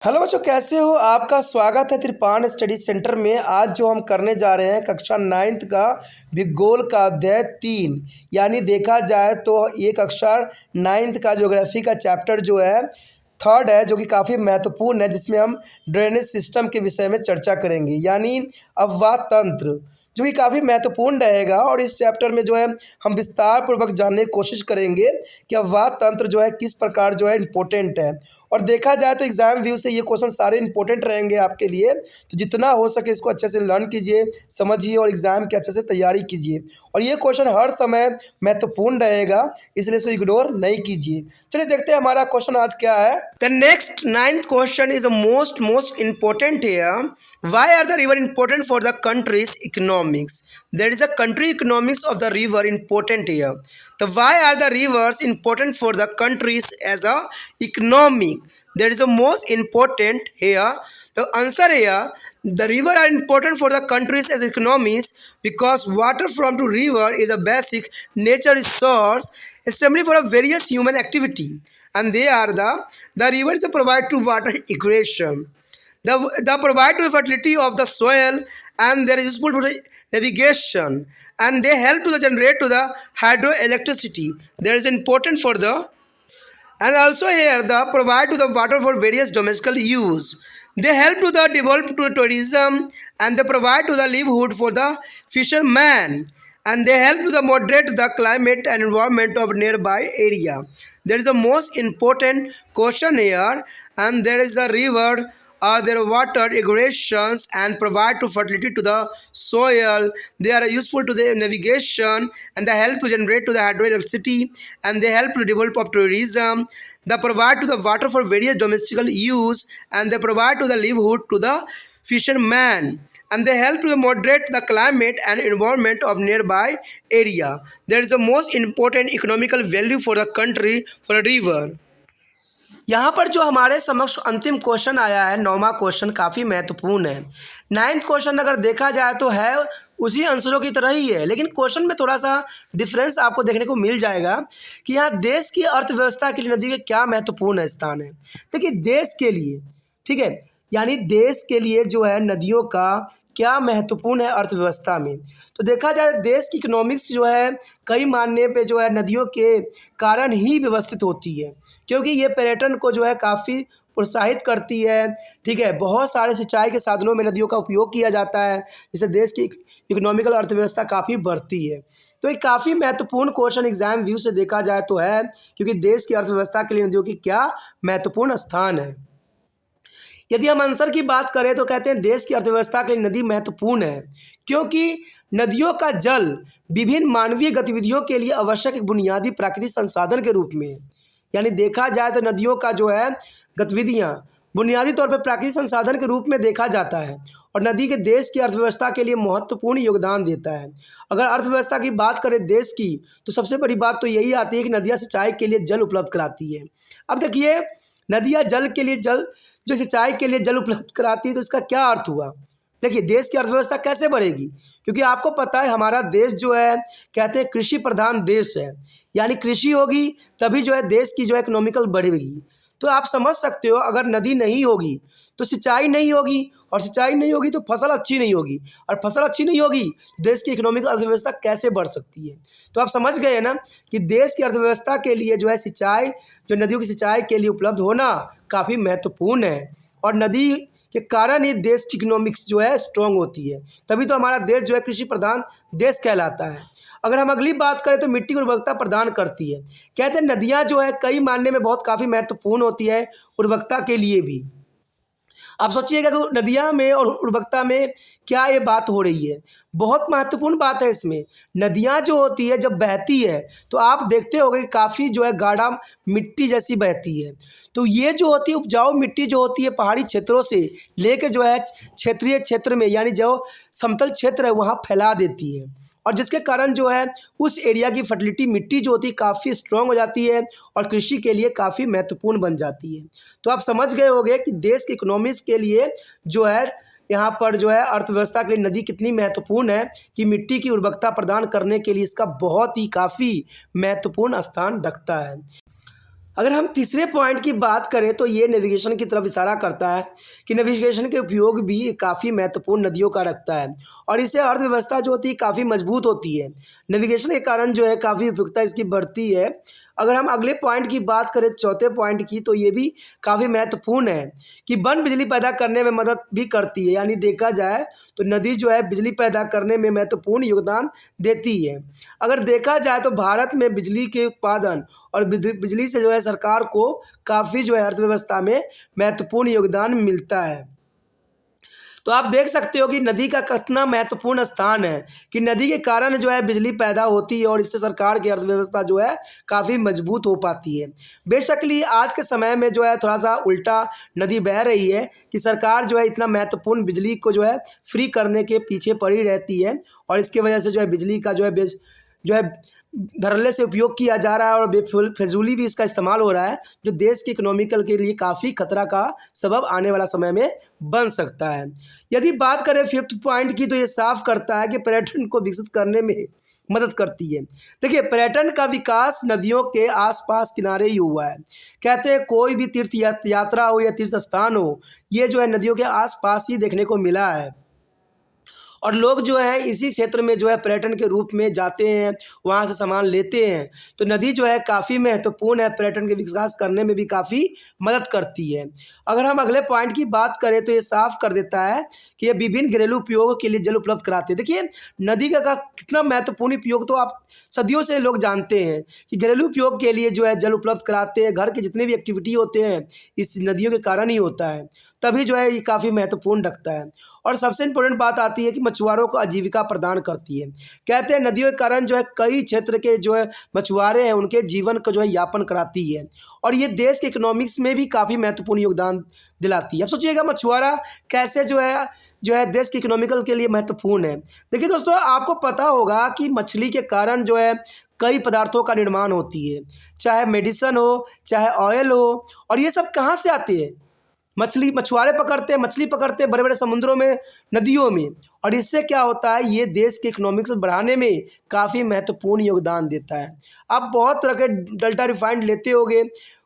Hello बच्चों, कैसे हो? आपका स्वागत है त्रिपाण स्टडी सेंटर में। आज जो हम करने जा रहे हैं कक्षा 9th का भूगोल का अध्याय 3, यानी देखा जाए तो ये कक्षा 9th का ज्योग्राफी का चैप्टर जो है 3rd है, जो कि काफ़ी महत्वपूर्ण है, जिसमें हम ड्रेनेज सिस्टम के विषय में चर्चा करेंगे, यानी अववाह तंत्र, जो कि काफ़ी महत्वपूर्ण रहेगा। और इस चैप्टर में जो है हम विस्तार पूर्वक जानने की कोशिश करेंगे कि अववाह तंत्र जो है किस प्रकार जो है इम्पोर्टेंट है। और देखा जाए तो एग्ज़ाम व्यू से ये क्वेश्चन सारे इंपॉर्टेंट रहेंगे आपके लिए, तो जितना हो सके इसको अच्छे से लर्न कीजिए, समझिए और एग्ज़ाम की अच्छे से तैयारी कीजिए। और ये क्वेश्चन हर समय महत्वपूर्ण रहेगा, इसलिए इसको इग्नोर नहीं कीजिए। चलिए देखते हैं हमारा क्वेश्चन आज क्या है। The next 9th question is most important here. Why are the river important for the country's economics? There is a country economics of the river important here. The why are the rivers important for the countries as a economic? There is a most important here. The answer here, the river are important for the countries as economies because water from the river is a basic nature resource essentially for a various human activity, and they are the rivers provide to water irrigation. The provide to the fertility of the soil, and they are useful to the navigation, and they help to the generate to the hydroelectricity. There is important for the, and also here the provide to the water for various domestic use. They help to the develop to tourism, and they provide to the livelihood for the fishermen, and they help to the moderate the climate and environment of nearby area. There is a most important question here, and there is a river their water irrigations and provide to fertility to the soil. They are useful to the navigation, and they help to generate to the hydroelectricity, and they help to develop of tourism. They provide to the water for various domestic use, and they provide to the livelihood to the fishermen, and they help to moderate the climate and environment of nearby area. There is a most important economical value for the country for a river. यहाँ पर जो हमारे समक्ष अंतिम question आया है, 9वां question, काफ़ी महत्वपूर्ण है। 9th क्वेश्चन अगर देखा जाए तो है उसी आंसरों की तरह ही है, लेकिन क्वेश्चन में थोड़ा सा डिफरेंस आपको देखने को मिल जाएगा कि यहाँ देश की अर्थव्यवस्था के लिए नदी के क्या महत्वपूर्ण स्थान है। देखिए, देश के लिए, ठीक है, यानी देश के लिए जो है नदियों का क्या महत्वपूर्ण है अर्थव्यवस्था में। तो देखा जाए देश की इकोनॉमिक्स जो है कई मानने पे जो है नदियों के कारण ही व्यवस्थित होती है, क्योंकि ये पर्यटन को जो है काफ़ी प्रोत्साहित करती है। ठीक है, बहुत सारे सिंचाई के साधनों में नदियों का उपयोग किया जाता है, जिससे देश की इकोनॉमिकल अर्थव्यवस्था काफ़ी बढ़ती है। तो ये काफ़ी महत्वपूर्ण क्वेश्चन एग्जाम व्यू से देखा जाए तो है, क्योंकि देश की अर्थव्यवस्था के लिए नदियों की क्या महत्वपूर्ण स्थान है। यदि हम आंसर की बात करें तो कहते हैं देश की अर्थव्यवस्था के लिए नदी महत्वपूर्ण है, क्योंकि नदियों का जल विभिन्न मानवीय गतिविधियों के लिए आवश्यक एक बुनियादी प्राकृतिक संसाधन के रूप में है। यानी देखा जाए तो नदियों का जो है गतिविधियाँ बुनियादी तौर पर प्राकृतिक संसाधन के रूप में देखा जाता है, और नदी के देश की अर्थव्यवस्था के लिए महत्वपूर्ण योगदान देता है। अगर अर्थव्यवस्था की बात करें देश की, तो सबसे बड़ी बात तो यही आती है कि नदियाँ सिंचाई के लिए जल उपलब्ध कराती है। अब देखिए, नदियाँ जल के लिए जो सिंचाई के लिए जल उपलब्ध कराती है, तो इसका क्या अर्थ हुआ। देखिए, देश की अर्थव्यवस्था कैसे बढ़ेगी, क्योंकि आपको पता है हमारा देश जो है कहते हैं कृषि प्रधान देश है, यानी कृषि होगी तभी जो है देश की जो है इकोनॉमिकल बढ़ेगी। तो आप समझ सकते हो, अगर नदी नहीं होगी तो सिंचाई नहीं होगी, और सिंचाई नहीं होगी तो फसल अच्छी नहीं होगी, और फसल अच्छी नहीं होगी तो देश की इकोनॉमिकल अर्थव्यवस्था कैसे बढ़ सकती है। तो आप समझ गए ना कि देश की अर्थव्यवस्था के लिए जो है सिंचाई, जो नदियों की सिंचाई के लिए उपलब्ध होना काफ़ी महत्वपूर्ण है, और नदी के कारण ही देश की इकोनॉमिक्स जो है स्ट्रॉन्ग होती है, तभी तो हमारा देश जो है कृषि प्रधान देश कहलाता है। अगर हम अगली बात करें तो मिट्टी की उर्वरकता प्रदान करती है। कहते हैं नदियाँ जो है कई मानने में बहुत काफ़ी महत्वपूर्ण होती है उर्वरकता के लिए भी। आप सोचिएगा कि नदियाँ में और उर्वरकता में क्या ये बात हो रही है, बहुत महत्वपूर्ण बात है इसमें। नदियाँ जो होती है जब बहती है तो आप देखते होंगे कि काफ़ी जो है गाढ़ा मिट्टी जैसी बहती है। तो ये जो होती है उपजाऊ मिट्टी जो होती है पहाड़ी क्षेत्रों से लेके जो है क्षेत्रीय क्षेत्र में, यानी जो समतल क्षेत्र है वहाँ फैला देती है, और जिसके कारण जो है उस एरिया की फर्टिलिटी मिट्टी जो होती है काफ़ी स्ट्रॉन्ग हो जाती है और कृषि के लिए काफ़ी महत्वपूर्ण बन जाती है। तो आप समझ गए होंगे कि देश की इकोनॉमिक्स के लिए जो है यहाँ पर जो है अर्थव्यवस्था के लिए नदी कितनी महत्वपूर्ण है, कि मिट्टी की उर्वरकता प्रदान करने के लिए इसका बहुत ही काफ़ी महत्वपूर्ण स्थान रखता है। अगर हम तीसरे पॉइंट की बात करें तो ये नेविगेशन की तरफ इशारा करता है कि नेविगेशन के उपयोग भी काफ़ी महत्वपूर्ण नदियों का रखता है और इससे अर्थव्यवस्था जो होती है काफ़ी मजबूत होती है। नेविगेशन के कारण जो है काफ़ी उपयुक्तता इसकी बढ़ती है। अगर हम अगले पॉइंट की बात करें चौथे पॉइंट की, तो ये भी काफ़ी महत्वपूर्ण है कि वन बिजली पैदा करने में मदद भी करती है। यानी देखा जाए तो नदी जो है बिजली पैदा करने में महत्वपूर्ण योगदान देती है। अगर देखा जाए तो भारत में बिजली के उत्पादन और बिजली से जो है सरकार को काफ़ी जो है अर्थव्यवस्था में महत्वपूर्ण योगदान मिलता है। तो आप देख सकते हो कि नदी का कितना महत्वपूर्ण स्थान है कि नदी के कारण जो है बिजली पैदा होती है और इससे सरकार की अर्थव्यवस्था जो है काफ़ी मजबूत हो पाती है। बेशकली आज के समय में जो है थोड़ा सा उल्टा नदी बह रही है कि सरकार जो है इतना महत्वपूर्ण बिजली को जो है फ्री करने के पीछे पड़ी रहती है और इसके वजह से जो है बिजली का जो है धड़ल्ले से उपयोग किया जा रहा है और बेफिजूली भी इसका इस्तेमाल हो रहा है, जो देश के इकोनॉमिकल के लिए काफ़ी खतरा का सबब आने वाला समय में बन सकता है। यदि बात करें फिफ्थ पॉइंट की, तो ये साफ करता है कि पर्यटन को विकसित करने में मदद करती है। देखिए, पर्यटन का विकास नदियों के आसपास किनारे ही हुआ है। कहते हैं कोई भी तीर्थ यात्रा हो या तीर्थ स्थान हो, ये जो है नदियों के आसपास ही देखने को मिला है और लोग जो है इसी क्षेत्र में जो है पर्यटन के रूप में जाते हैं, वहाँ से सामान लेते हैं। तो नदी जो है काफ़ी महत्वपूर्ण है, पर्यटन के विकास करने में भी काफ़ी मदद करती है। अगर हम अगले पॉइंट की बात करें तो ये साफ कर देता है कि ये विभिन्न घरेलू उपयोग के लिए जल उपलब्ध कराते हैं। देखिए, नदी का कितना महत्वपूर्ण उपयोग तो आप सदियों से लोग जानते हैं कि घरेलू उपयोग के लिए जो है जल उपलब्ध कराते हैं। घर के जितने भी एक्टिविटी होते हैं इस नदियों के कारण ही होता है, तभी जो है ये काफ़ी महत्वपूर्ण रखता है। और सबसे इम्पोर्टेंट बात आती है कि मछुआरों को आजीविका प्रदान करती है। कहते हैं नदियों के कारण जो है कई क्षेत्र के जो है मछुआरे हैं उनके जीवन को जो है यापन कराती है और ये देश के इकोनॉमिक्स में भी काफ़ी महत्वपूर्ण योगदान दिलाती है। अब सोचिएगा मछुआरा कैसे जो है देश के इकोनॉमिकल के लिए महत्वपूर्ण है। देखिए दोस्तों, आपको पता होगा कि मछली के कारण जो है कई पदार्थों का निर्माण होती है, चाहे मेडिसिन हो, चाहे ऑयल हो, और ये सब कहाँ से आते हैं? मछुआरे पकड़ते हैं, मछली पकड़ते हैं बड़े बड़े समुद्रों में, नदियों में, और इससे क्या होता है, ये देश के इकोनॉमिक्स बढ़ाने में काफ़ी महत्वपूर्ण योगदान देता है। आप बहुत तरह के डेल्टा रिफाइंड लेते होंगे,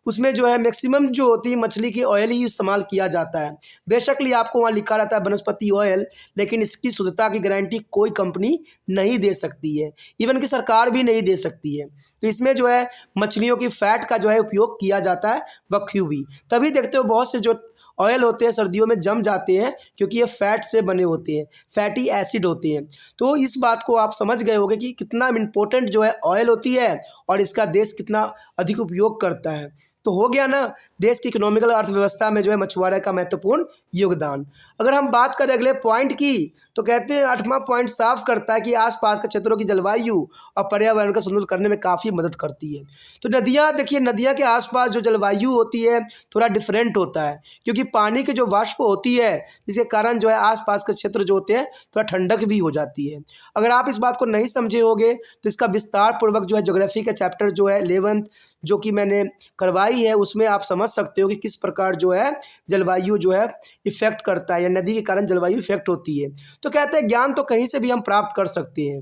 उसमें जो है मैक्सिमम जो होती है मछली की ऑयल ही इस्तेमाल किया जाता है। बेशकली आपको वहाँ लिखा रहता है वनस्पति ऑयल, लेकिन इसकी शुद्धता की गारंटी कोई कंपनी नहीं दे सकती है, इवन कि सरकार भी नहीं दे सकती है। तो इसमें जो है मछलियों की फैट का जो है उपयोग किया जाता है बखूबी। तभी देखते हो बहुत से जो ऑयल होते हैं सर्दियों में जम जाते हैं क्योंकि ये फैट से बने होते हैं, फैटी एसिड होते हैं। तो इस बात को आप समझ गए होंगे कि कितना इम्पोर्टेंट जो है ऑयल होती है और इसका देश कितना अधिक उपयोग करता है। तो हो गया ना देश की इकोनॉमिकल अर्थव्यवस्था में जो है मछुआरे का महत्वपूर्ण योगदान। अगर हम बात करें अगले पॉइंट की, तो कहते हैं 8वां पॉइंट साफ करता है कि आसपास के क्षेत्रों की जलवायु और पर्यावरण को संतुलित करने में काफ़ी मदद करती है। तो नदियाँ, देखिए नदियाँ के आसपास जो जलवायु होती है थोड़ा डिफरेंट होता है क्योंकि पानी की जो वाष्प होती है जिसके कारण जो है आसपास के क्षेत्र जो होते हैं थोड़ा ठंडक भी हो जाती है। अगर आप इस बात को नहीं समझे होंगे तो इसका विस्तार पूर्वक जो है ज्योग्राफी का चैप्टर जो है 11th जो कि मैंने करवाई है उसमें आप समझ सकते हो कि किस प्रकार जो है जलवायु जो है इफेक्ट करता है या नदी के कारण जलवायु इफेक्ट होती है। तो कहते हैं ज्ञान तो कहीं से भी हम प्राप्त कर सकते हैं।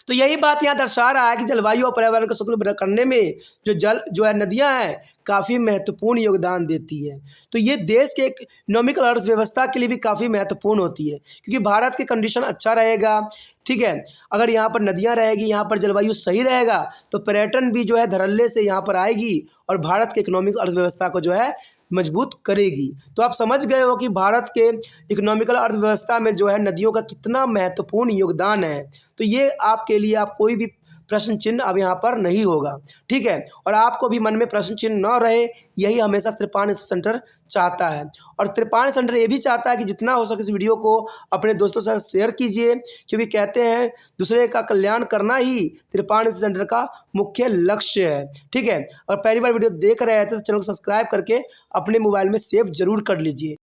तो यही बात यहाँ दर्शा रहा है कि जलवायु और पर्यावरण को संतुलित करने में जो है नदियाँ हैं काफ़ी महत्वपूर्ण योगदान देती है। तो ये देश के इकोनॉमिकल अर्थव्यवस्था के लिए भी काफ़ी महत्वपूर्ण होती है क्योंकि भारत की कंडीशन अच्छा रहेगा, ठीक है। अगर यहाँ पर नदियाँ रहेगी, यहाँ पर जलवायु सही रहेगा तो पर्यटन भी जो है धड़ल्ले से यहाँ पर आएगी और भारत के इकोनॉमिक अर्थव्यवस्था को जो है मजबूत करेगी। तो आप समझ गए हो कि भारत के इकोनॉमिकल अर्थव्यवस्था में जो है नदियों का कितना महत्वपूर्ण योगदान है। तो ये आपके लिए आप कोई भी प्रश्न चिन्ह अब यहाँ पर नहीं होगा, ठीक है। और आपको भी मन में प्रश्न चिन्ह न रहे, यही हमेशा त्रिपाण सेंटर चाहता है। और त्रिपाण सेंटर ये भी चाहता है कि जितना हो सके इस वीडियो को अपने दोस्तों के साथ शेयर कीजिए क्योंकि कहते हैं दूसरे का कल्याण करना ही त्रिपाण सेंटर का मुख्य लक्ष्य है, ठीक है। और पहली बार वीडियो देख रहे हैं तो चैनल को सब्सक्राइब करके अपने मोबाइल में सेव जरूर कर लीजिए।